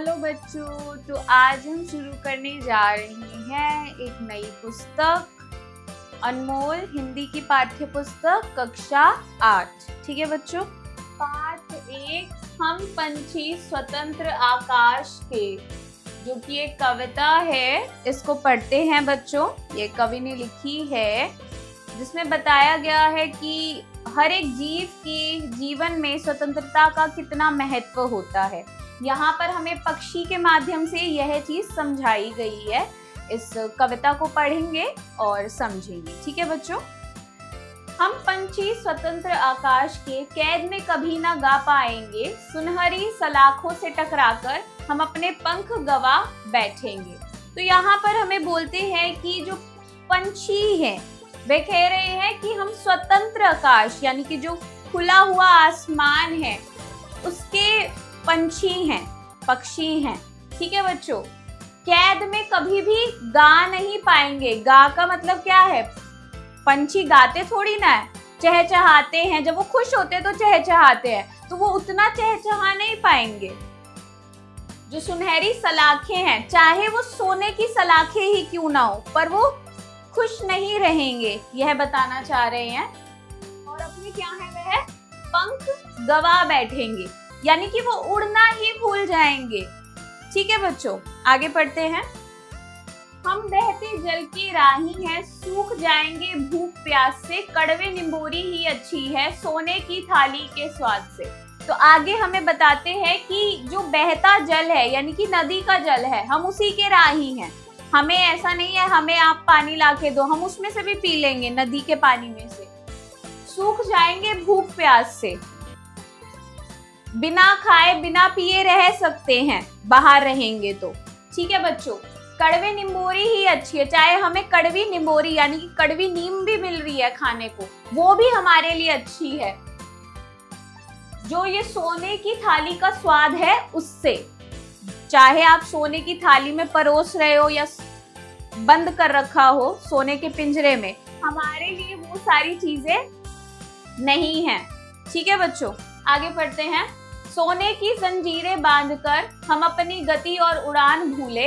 Hello बच्चों, तो आज हम शुरू करने जा रहे हैं एक नई पुस्तक, अनमोल हिंदी की पाठ्य पुस्तक कक्षा 8। ठीक है बच्चों। पाठ 1, हम पंछी स्वतंत्र आकाश के, जो कि एक कविता है, इसको पढ़ते हैं बच्चों। ये कवि ने लिखी है, जिसमें बताया गया है कि हर एक जीव के जीवन में स्वतंत्रता का कितना महत्व होता है। यहाँ पर हमें पक्षी के माध्यम से यह चीज समझाई गई है। इस कविता को पढ़ेंगे और समझेंगे। ठीक है बच्चों। हम पंछी स्वतंत्र आकाश के, कैद में कभी ना गा पाएंगे, सुनहरी सलाखों से टकराकर हम अपने पंख गवा बैठेंगे। तो यहाँ पर हमें बोलते हैं कि जो पंछी हैं वे कह रहे हैं कि हम स्वतंत्र आकाश, यानी कि जो खुला हुआ आसमान है, उसके पंछी हैं, पक्षी हैं। ठीक है बच्चों। कैद में कभी भी गा नहीं पाएंगे। गा का मतलब क्या है? पंछी गाते थोड़ी ना है, चहचहाते हैं। जब वो खुश होते हैं तो चहचहाते हैं, तो वो उतना चहचहा नहीं पाएंगे। जो सुनहरी सलाखें हैं, चाहे वो सोने की सलाखें ही क्यों ना हो, पर वो खुश नहीं रहेंगे, यह बताना चाह रहे हैं। और अपने क्या है वह पंख गवा बैठेंगे, यानी कि वो उड़ना ही भूल जाएंगे। ठीक है बच्चों, आगे पढ़ते हैं। हम बहते जल की राही हैं, सूख जाएंगे भूख प्यास से, कड़वे निंबोरी ही अच्छी है सोने की थाली के स्वाद से। तो आगे हमें बताते हैं कि जो बहता जल है, यानी कि नदी का जल है, हम उसी के राही हैं। हमें ऐसा नहीं है हमें आप पानी लाके दो, हम उसमें से भी पी लेंगे, नदी के पानी में से। सूख जाएंगे भूख प्यास से, बिना खाए बिना पिए रह सकते हैं बाहर रहेंगे तो। ठीक है बच्चों। कड़वे निंबोरी ही अच्छी है, चाहे हमें कड़वी निंबोरी यानी कि कड़वी नीम भी मिल रही है खाने को, वो भी हमारे लिए अच्छी है। जो ये सोने की थाली का स्वाद है उससे, चाहे आप सोने की थाली में परोस रहे हो या बंद कर रखा हो सोने के पिंजरे में, हमारे लिए वो सारी चीजें नहीं हैं। ठीक है बच्चों, आगे पढ़ते हैं। सोने की जंजीरें बांधकर हम अपनी गति और उड़ान भूले,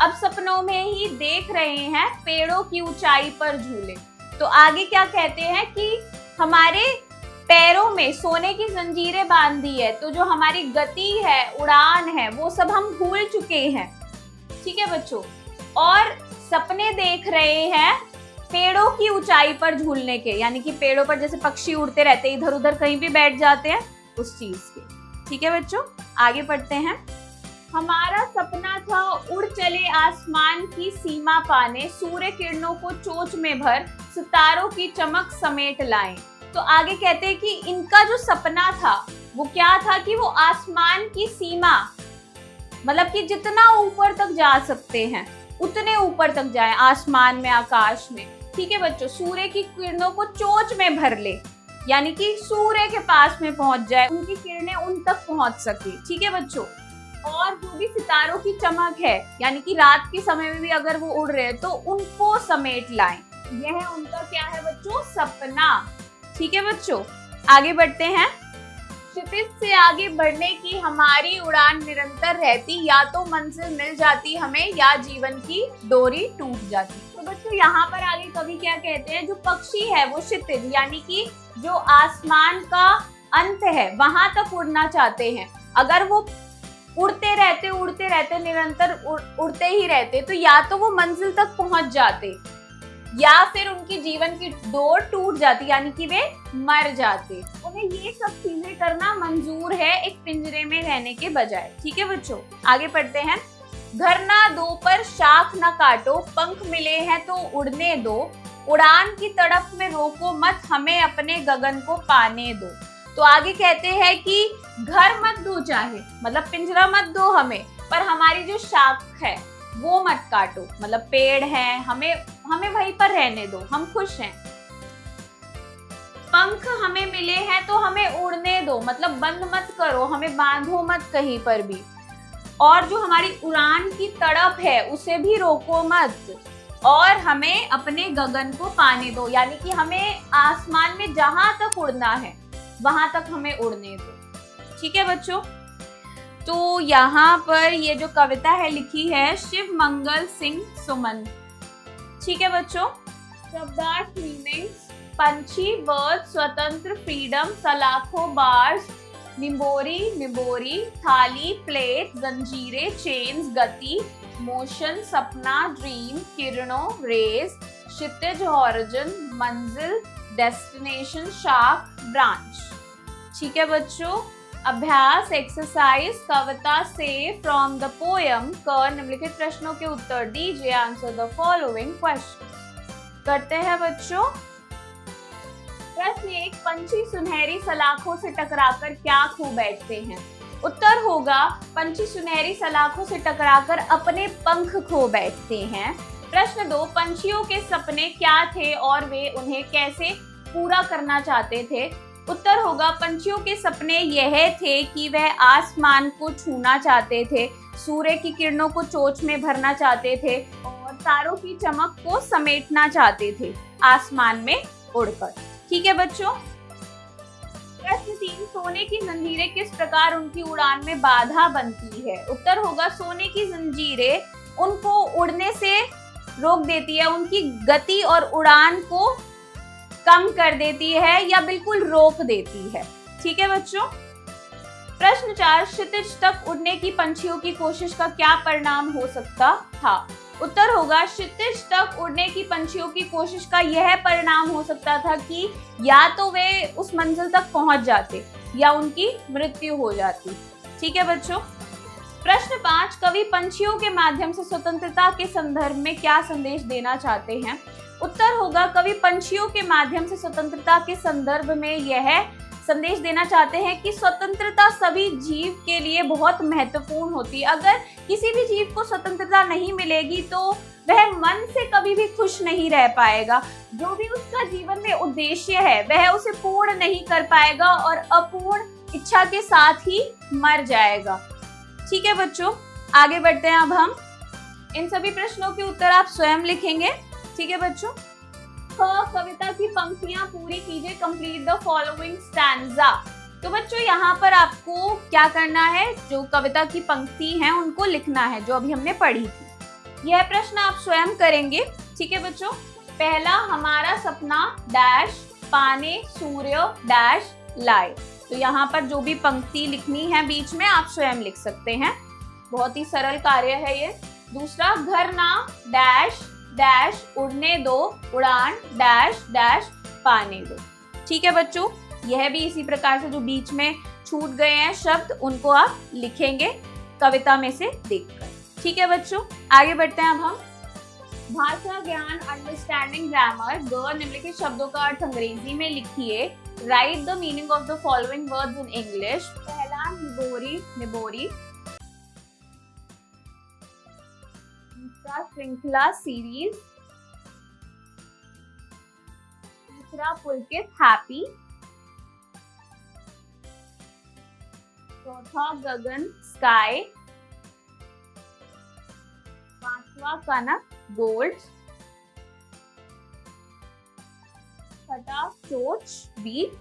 अब सपनों में ही देख रहे हैं पेड़ों की ऊंचाई पर झूले। तो आगे क्या कहते हैं कि हमारे पैरों में सोने की जंजीरें बांध दी है, तो जो हमारी गति है, उड़ान है, वो सब हम भूल चुके हैं। ठीक है बच्चों। और सपने देख रहे हैं पेड़ों की ऊंचाई पर झूलने के, यानी कि पेड़ों पर जैसे पक्षी उड़ते रहते हैं, इधर उधर कहीं भी बैठ जाते हैं, उस चीज के। ठीक है बच्चों, आगे पढ़ते हैं। हमारा सपना था उड़ चले आसमान की सीमा पाने, सूर्य किरणों को चोंच में भर सितारों की चमक समेट लाएं। तो आगे कहते हैं कि इनका जो सपना था वो क्या था कि वो आसमान की सीमा, मतलब कि जितना ऊपर तक जा सकते हैं उतने ऊपर तक जाए आसमान में, आकाश में। ठीक है बच्चों। सूर्य की किरणों को चोंच में भर ले, यानी कि सूर्य के पास में पहुंच जाए, उनकी किरणें उन तक पहुंच सके। ठीक है बच्चों। और जो भी सितारों की चमक है, यानी कि रात के समय में भी अगर वो उड़ रहे हैं तो उनको समेट लाएं। यह उनका क्या है बच्चों? सपना। ठीक है बच्चों, आगे बढ़ते हैं। क्षितिज से आगे बढ़ने की हमारी उड़ान निरंतर रहती, या तो मंजिल मिल जाती हमें या जीवन की डोरी टूट जाती। तो बच्चों यहाँ पर आगे कवि क्या कहते हैं, जो पक्षी है वो क्षितिज, यानी कि जो आसमान का अंत है वहां तक उड़ना चाहते हैं। अगर वो उड़ते रहते निरंतर उड़ते ही रहते, तो या तो वो मंजिल तक पहुंच जाते या फिर उनकी जीवन की डोर टूट जाती, यानी कि वे मर जाते। उन्हें ये सब चीजें करना मंजूर है एक पिंजरे में रहने के बजाय। ठीक है बच्चों, आगे पढ़ते हैं। घर ना दो पर शाख ना काटो, पंख मिले हैं तो उड़ने दो, उड़ान की तड़प में रोको मत, हमें अपने गगन को पाने दो। तो आगे कहते हैं कि घर मत दो, चाहे मतलब पिंजरा मत दो हमें, पर हमारी जो शाख है वो मत काटो, मतलब पेड़ है, हमें वहीं पर रहने दो, हम खुश हैं। पंख हमें मिले हैं तो हमें उड़ने दो, मतलब बंद मत करो, हमें बांधो मत कहीं पर भी। और जो हमारी उड़ान की तड़प है उसे भी रोको मत, और हमें अपने गगन को पाने दो, यानी कि हमें आसमान में जहां तक उड़ना है वहां तक हमें उड़ने दो। ठीक है बच्चों। तो यहाँ पर ये जो कविता है लिखी है शिव मंगल सिंह सुमन। ठीक है बच्चों। शब्दार्थ मीनिंग्स: पंछी, बर्ड, स्वतंत्र, फ्रीडम, सलाखों, बार्स, निम्बोरी, निबोरी, थाली, प्लेट, जंजीरें, चेन्स, गति, मोशन, सपना, ड्रीम, किरणों, रेस, क्षितिज, हॉरिजन, मंजिल, डेस्टिनेशन, शाख, ब्रांच। ठीक है बच्चों। अभ्यास एक्सरसाइज: कविता से फ्रॉम द पोयम क निम्नलिखित प्रश्नों के उत्तर दीजिए। Answer the following question. करते हैं बच्चों। प्रश्न 1, पंछी सुनहरी सलाखों से टकराकर क्या खो बैठते हैं? उत्तर होगा पंछी सुनहरी सलाखों से टकराकर अपने पंख खो बैठते हैं। प्रश्न 2, पंछियों के सपने क्या थे और वे उन्हें कैसे पूरा करना चाहते थे? उत्तर होगा पंछियों के सपने यह थे कि वह आसमान को छूना चाहते थे, सूर्य की किरणों को चोंच में भरना चाहते थे और तारों की चमक को समेटना चाहते थे आसमान में उड़कर। ठीक है बच्चों। प्रश्न 3, सोने की जंजीरें किस प्रकार उनकी उड़ान में बाधा बनती है? उत्तर होगा सोने की जंजीरें उनको उड़ने से रोक देती है, उनकी गति और उड़ान को कम कर देती है या बिल्कुल रोक देती है। ठीक है बच्चों। प्रश्न 4, क्षितिज तक उड़ने की पंछियों की कोशिश का क्या परिणाम हो सकता था? उत्तर होगा क्षितिज तक उड़ने की पंछियों की कोशिश का यह परिणाम हो सकता था कि या तो वे उस मंजिल तक पहुंच जाते या उनकी मृत्यु हो जाती। ठीक है बच्चों। प्रश्न 5, कवि पंछियों के माध्यम से स्वतंत्रता के संदर्भ में क्या संदेश देना चाहते हैं? उत्तर होगा कवि पंछियों के माध्यम से स्वतंत्रता के संदर्भ में यह संदेश देना चाहते हैं कि स्वतंत्रता सभी जीव के लिए बहुत महत्वपूर्ण होती है। अगर किसी भी जीव को स्वतंत्रता नहीं मिलेगी तो वह मन से कभी भी खुश नहीं रह पाएगा। जो भी उसका जीवन में उद्देश्य है वह उसे पूर्ण नहीं कर पाएगा और अपूर्ण इच्छा के साथ ही मर जाएगा। ठीक है बच्चों, आगे बढ़ते हैं। अब हम इन सभी प्रश्नों के उत्तर आप स्वयं लिखेंगे। ठीक है बच्चों। कविता की पंक्तियां पूरी कीजिए। Complete the following stanza. तो बच्चों यहाँ पर आपको क्या करना है, जो कविता की पंक्ति हैं उनको लिखना है जो अभी हमने पढ़ी थी। यह प्रश्न आप स्वयं करेंगे। ठीक है बच्चों। पहला, हमारा सपना डैश पाने सूर्य डैश लाए। तो यहाँ पर जो भी पंक्ति लिखनी है बीच में आप स्वयं लिख सकते हैं। बहुत ही सरल कार्य है ये। दूसरा, घर ना डैश डैश उड़ने दो उड़ान डैश डैश पाने दो। ठीक है बच्चों। यह भी इसी प्रकार से जो बीच में छूट गए हैं शब्द उनको आप लिखेंगे कविता में से देखकर। ठीक है बच्चों, आगे बढ़ते हैं। अब हम भाषा ज्ञान अंडरस्टैंडिंग ग्रामर ग निम्नलिखित शब्दों का अर्थ अंग्रेजी में लिखिए। Right the meaning of the following words in English. पहला, निबोरी निबोरी। दूसरा, श्रृंखला सीरीज। तीसरा, पुलकित हैप्पी। चौथा, गगन स्काई। पांचवा, कनक गोल्ड। छठा, चोच बीक।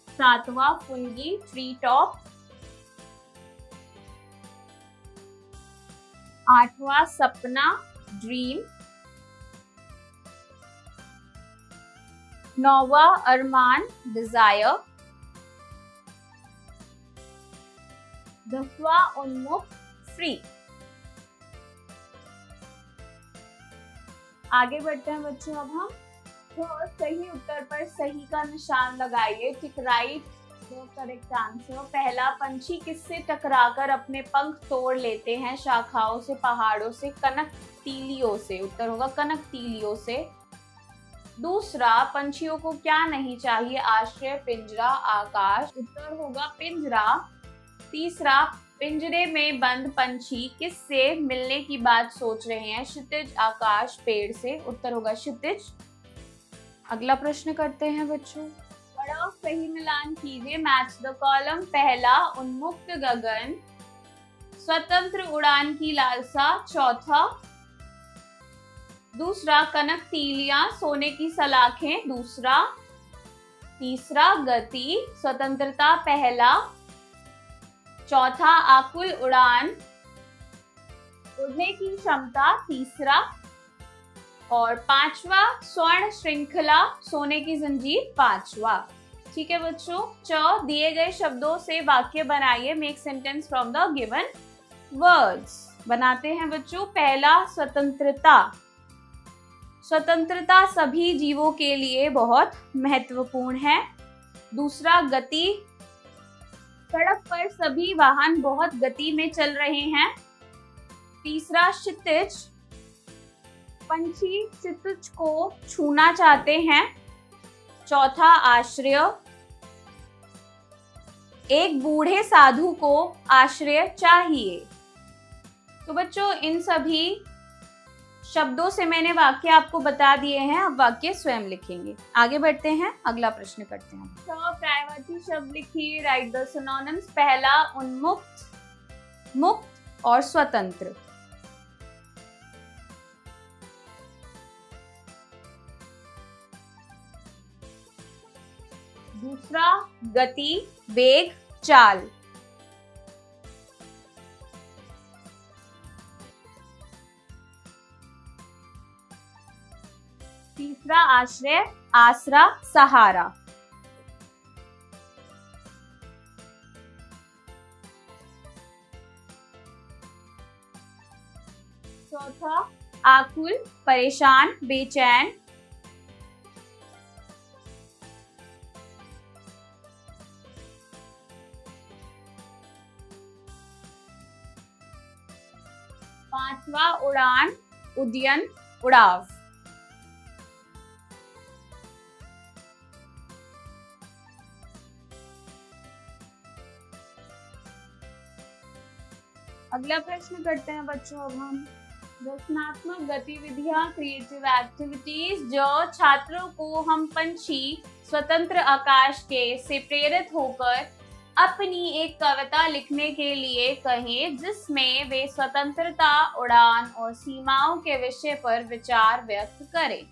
सातवां, फुनगी ट्री टॉप। आठवां, सपना ड्रीम। नौवां, अरमान डिजायर। 10वां, उन्मुख फ्री। आगे बढ़ते हैं बच्चों। अब हम तो सही उत्तर पर सही का निशान लगाइए। टिक राइट द करेक्ट आंसर। पहला, पंछी किससे टकराकर अपने पंख तोड़ लेते हैं? शाखाओं से, पहाड़ों से, कनक तीलियों से। उत्तर होगा कनक तीलियों से। दूसरा, पंछियों को क्या नहीं चाहिए? आश्रय, पिंजरा, आकाश। उत्तर होगा पिंजरा। तीसरा, पिंजरे में बंद पंछी किससे मिलने की बात सोच रहे हैं? क्षितिज, आकाश, पेड़ से। उत्तर होगा क्षितिज। अगला प्रश्न करते हैं बच्चों। बड़ा सही मिलान कीजिए। Match the column. पहला, उन्मुक्त गगन। स्वतंत्र उड़ान की लालसा। चौथा, दूसरा, कनक तीलियां सोने की सलाखें। दूसरा, तीसरा गति, स्वतंत्रता पहला। चौथा आकुल उड़ान, उड़ने की क्षमता तीसरा। और पांचवा स्वर्ण श्रृंखला, सोने की जंजीर पांचवा। ठीक है बच्चों, दिए गए शब्दों से वाक्य बनाइए। Make sentence from the given words. बनाते हैं बच्चों। पहला, स्वतंत्रता। स्वतंत्रता सभी जीवों के लिए बहुत महत्वपूर्ण है। दूसरा, गति। सड़क पर सभी वाहन बहुत गति में चल रहे हैं। तीसरा, क्षितिज। पंछी क्षितिज को छूना चाहते हैं। चौथा, आश्रय। एक बूढ़े साधु को आश्रय चाहिए। तो बच्चों, इन सभी शब्दों से मैंने वाक्य आपको बता दिए हैं। अब वाक्य स्वयं लिखेंगे। आगे बढ़ते हैं, अगला प्रश्न करते हैं। तो पर्यायवाची शब्द लिखिए। Right the synonyms. पहला, उन्मुक्त, मुक्त और स्वतंत्र। दूसरा, गति, वेग, चाल। तीसरा, आश्रय, आसरा, सहारा। चौथा, आकुल, परेशान, बेचैन। पांचवा, उड़ान, उड्डयन, उड़ाव। अगला प्रश्न करते हैं बच्चों। अब हम रचनात्मक गतिविधियां, क्रिएटिव एक्टिविटीज, जो छात्रों को हम पंछी स्वतंत्र आकाश के से प्रेरित होकर अपनी एक कविता लिखने के लिए कहें, जिसमें वे स्वतंत्रता, उड़ान और सीमाओं के विषय पर विचार व्यक्त करें।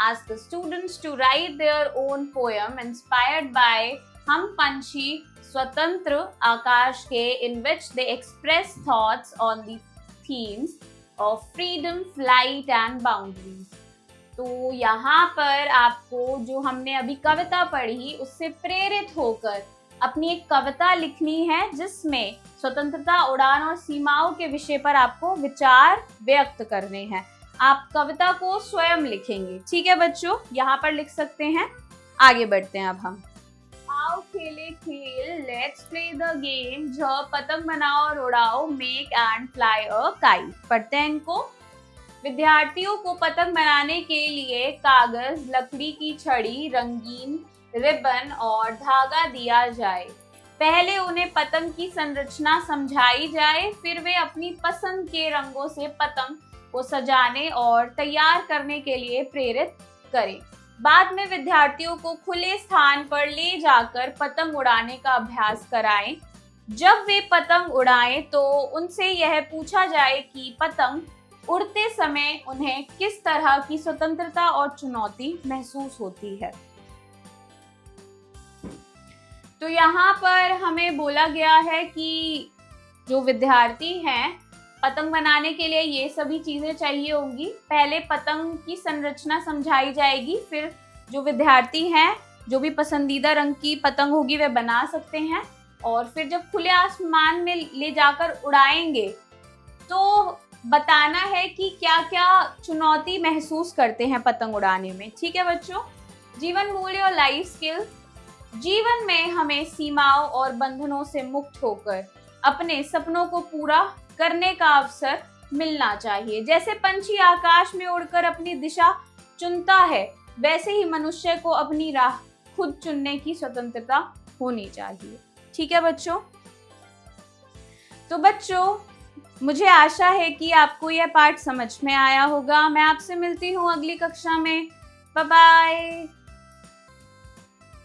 Ask the students to write their own poem inspired by हम पंछी स्वतंत्र आकाश के, in which they express thoughts on the themes of freedom, flight and boundaries। तो यहाँ पर आपको जो हमने अभी कविता पढ़ी उससे प्रेरित होकर अपनी एक कविता लिखनी है, जिसमें स्वतंत्रता, उड़ान और सीमाओं के विषय पर आपको विचार व्यक्त करने हैं। आप कविता को स्वयं लिखेंगे। ठीक है बच्चों, यहाँ पर लिख सकते हैं। आगे बढ़ते हैं अब हम। आओ खेले खेल, लेट्स प्ले द गेम, जो पतंग बनाओ और उड़ाओ, make and fly a kite. पढ़ते हैं इनको। विद्यार्थियों को पतंग बनाने के लिए कागज, लकड़ी की छड़ी, रंगीन रिबन और धागा दिया जाए। पहले उन्हें पतंग की संरचना समझाई जाए, फिर वे अपनी पसंद के रंगों से पतंग को सजाने और तैयार करने के लिए प्रेरित करें। बाद में विद्यार्थियों को खुले स्थान पर ले जाकर पतंग उड़ाने का अभ्यास कराएं। जब वे पतंग उड़ाएं तो उनसे यह पूछा जाए कि पतंग उड़ते समय उन्हें किस तरह की स्वतंत्रता और चुनौती महसूस होती है। तो यहाँ पर हमें बोला गया है कि जो विद्यार्थी हैं, पतंग बनाने के लिए ये सभी चीजें चाहिए होंगी। पहले पतंग की संरचना समझाई जाएगी, फिर जो विद्यार्थी हैं, जो भी पसंदीदा रंग की पतंग होगी वे बना सकते हैं, और फिर जब खुले आसमान में ले जाकर उड़ाएंगे तो बताना है कि क्या क्या चुनौती महसूस करते हैं पतंग उड़ाने में। ठीक है बच्चों। जीवन मूल्य और लाइफ स्किल। जीवन में हमें सीमाओं और बंधनों से मुक्त होकर अपने सपनों को पूरा करने का अवसर मिलना चाहिए। जैसे पंछी आकाश में उड़कर अपनी दिशा चुनता है, वैसे ही मनुष्य को अपनी राह खुद चुनने की स्वतंत्रता होनी चाहिए। ठीक है बच्चों। तो बच्चों, मुझे आशा है कि आपको यह पाठ समझ में आया होगा। मैं आपसे मिलती हूँ अगली कक्षा में। Bye bye.